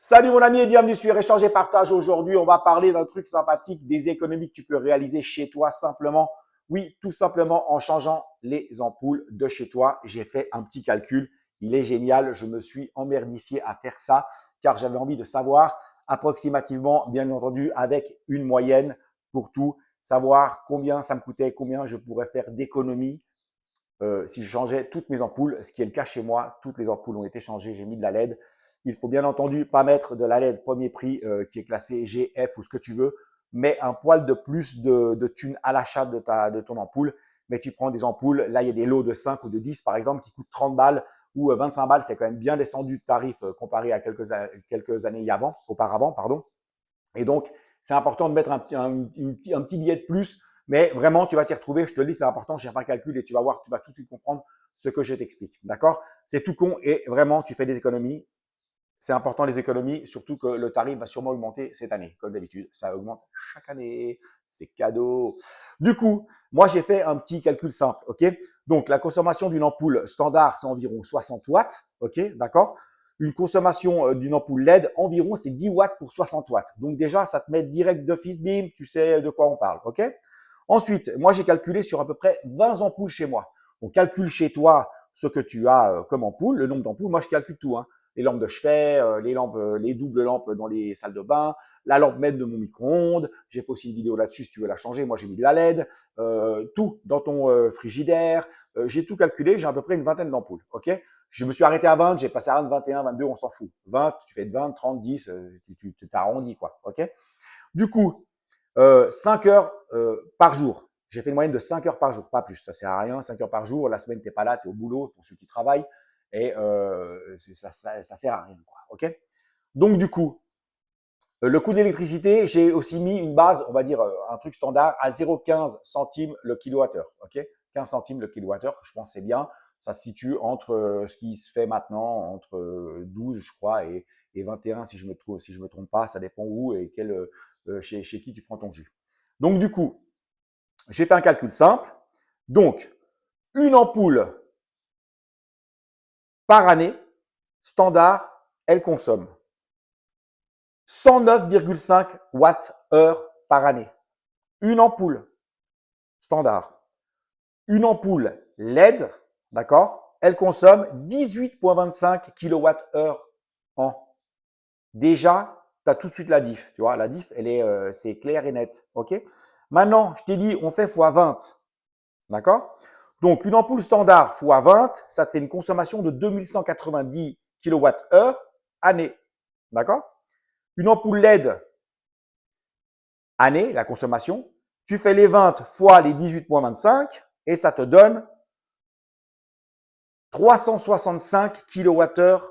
Salut mon ami et bienvenue sur Échange et Partage. Aujourd'hui, on va parler d'un truc sympathique, des économies que tu peux réaliser chez toi simplement. Oui, tout simplement en changeant les ampoules de chez toi. J'ai fait un petit calcul. Il est génial. Je me suis emmerdifié à faire ça car j'avais envie de savoir approximativement, bien entendu, avec une moyenne pour tout, savoir combien ça me coûtait, combien je pourrais faire d'économies si je changeais toutes mes ampoules, ce qui est le cas chez moi. Toutes les ampoules ont été changées. J'ai mis de la LED. Il faut bien entendu pas mettre de la LED premier prix qui est classée G, F ou ce que tu veux, mais un poil de plus de thunes à l'achat de ton ampoule. Mais tu prends des ampoules, là il y a des lots de 5 ou de 10 par exemple qui coûtent 30 balles ou 25 balles, c'est quand même bien descendu de tarif comparé à quelques années auparavant. Pardon. Et donc, c'est important de mettre un petit billet de plus, mais vraiment, tu vas t'y retrouver. Je te le dis, c'est important. Je vais faire un calcul et tu vas voir, tu vas tout de suite comprendre ce que je t'explique. D'accord? C'est tout con et vraiment, tu fais des économies. C'est important les économies, surtout que le tarif va sûrement augmenter cette année. Comme d'habitude, ça augmente chaque année. C'est cadeau. Du coup, moi, j'ai fait un petit calcul simple. OK? Donc, la consommation d'une ampoule standard, c'est environ 60 watts. OK? D'accord? Une consommation d'une ampoule LED, environ, c'est 10 watts pour 60 watts. Donc, déjà, ça te met direct d'office, bim, tu sais de quoi on parle. OK? Ensuite, moi, j'ai calculé sur à peu près 20 ampoules chez moi. On calcule chez toi ce que tu as comme ampoule, le nombre d'ampoules. Moi, je calcule tout. Hein. Les lampes de chevet, les lampes, les doubles lampes dans les salles de bain, la lampe LED de mon micro-ondes. J'ai fait aussi une vidéo là-dessus si tu veux la changer. Moi, j'ai mis de la LED, tout dans ton frigidaire. J'ai tout calculé. J'ai à peu près une vingtaine d'ampoules. OK? Je me suis arrêté à 20, j'ai passé à 20, 21, 22, on s'en fout. 20, tu fais de 20, 30, 10, tu t'arrondis quoi. OK? Du coup, 5 heures par jour. J'ai fait une moyenne de 5 heures par jour, pas plus. Ça sert à rien, 5 heures par jour. La semaine, tu n'es pas là, tu es au boulot pour ceux qui travaillent. Et ça sert à rien. Quoi, OK? Donc, du coup, le coût de l'électricité, j'ai aussi mis une base, on va dire un truc standard, à 0,15 centimes le kilowattheure. OK? 15 centimes le kilowattheure, je pense que c'est bien. Ça se situe entre ce qui se fait maintenant, entre 12, je crois, et 21, si je me trompe pas. Ça dépend où et chez qui tu prends ton jus. Donc, du coup, j'ai fait un calcul simple. Donc, une ampoule par année, standard, elle consomme 109,5 watts-heure par année. Une ampoule standard. Une ampoule LED, d'accord, elle consomme 18,25 kWh an. Déjà, tu as tout de suite la diff. Tu vois, la diff, c'est clair et net. OK? Maintenant, je t'ai dit, on fait x20. D'accord? Donc, une ampoule standard x20, ça te fait une consommation de 2190 kWh année. D'accord? Une ampoule LED année, la consommation, tu fais les 20 fois les 18,25 et ça te donne 365 kWh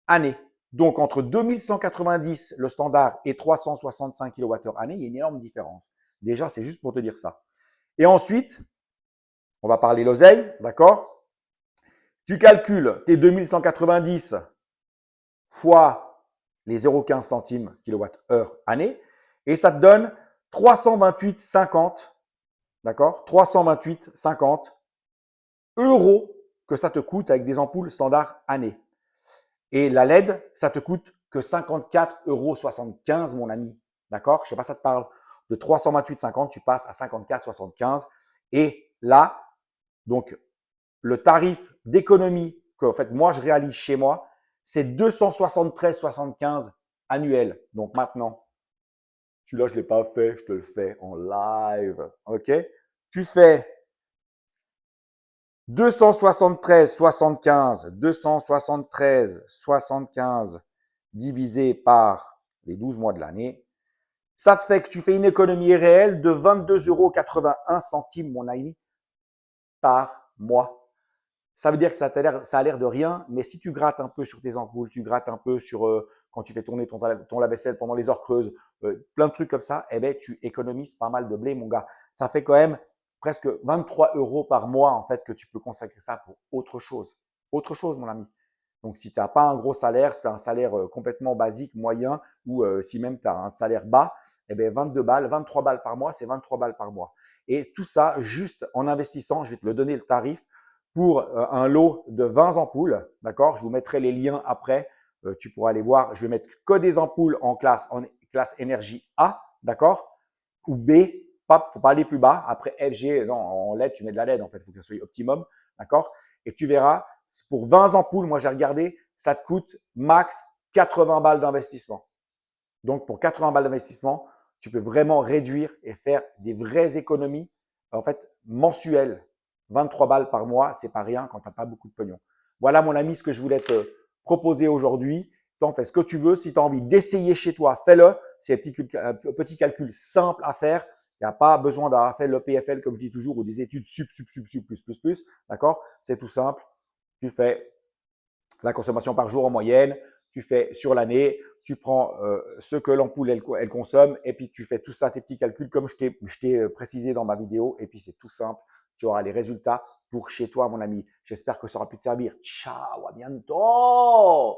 année. Donc, entre 2190 le standard et 365 kWh année, il y a une énorme différence. Déjà, c'est juste pour te dire ça. Et ensuite, on va parler l'oseille, d'accord? Tu calcules tes 2190 fois les 0,15 centimes kWh année et ça te donne 328,50, d'accord? 328,50 euros que ça te coûte avec des ampoules standard année. Et la LED, ça te coûte que 54,75 €, mon ami. D'accord? Je ne sais pas si ça te parle. De 328,50, tu passes à 54,75. Et là, donc, le tarif d'économie que en fait, moi, je réalise chez moi, c'est 273,75 annuel. Donc maintenant, celui-là, je ne l'ai pas fait, je te le fais en live. OK? Tu fais 273,75 divisé par les 12 mois de l'année, ça te fait que tu fais une économie réelle de 22,81 €, mon ami, par mois. Ça veut dire que ça a l'air de rien, mais si tu grattes un peu sur tes ampoules, tu grattes un peu sur quand tu fais tourner ton lave-vaisselle pendant les heures creuses, plein de trucs comme ça, eh ben, tu économises pas mal de blé, mon gars. Ça fait quand même presque 23 € par mois, en fait, que tu peux consacrer ça pour autre chose. Autre chose, mon ami. Donc, si tu n'as pas un gros salaire, si tu as un salaire complètement basique, moyen, ou si même tu as un salaire bas, eh bien 22 balles, 23 balles par mois, c'est 23 balles par mois. Et tout ça, juste en investissant, je vais te le donner le tarif, pour un lot de 20 ampoules, d'accord? Je vous mettrai les liens après tu pourras aller voir. Je vais mettre que des ampoules en classe énergie A, d'accord? Ou B, pas, faut pas aller plus bas. Après F, G, non, en LED, tu mets de la LED en fait, il faut que ce soit optimum, d'accord? Et tu verras, pour 20 ampoules, moi j'ai regardé, ça te coûte max 80 balles d'investissement. Donc pour 80 balles d'investissement, tu peux vraiment réduire et faire des vraies économies, en fait, mensuelles. 23 balles par mois, c'est pas rien quand tu n'as pas beaucoup de pognon. Voilà, mon ami, ce que je voulais te proposer aujourd'hui. Tu en fais ce que tu veux. Si tu as envie d'essayer chez toi, fais-le. C'est un petit calcul simple à faire. Il n'y a pas besoin d'avoir fait l'EPFL, comme je dis toujours, ou des études plus. D'accord? C'est tout simple. Tu fais la consommation par jour en moyenne, tu fais sur l'année, tu prends ce que l'ampoule elle consomme et puis tu fais tout ça, tes petits calculs comme je t'ai précisé dans ma vidéo et puis c'est tout simple. Tu auras les résultats pour chez toi, mon ami. J'espère que ça aura pu te servir. Ciao, à bientôt.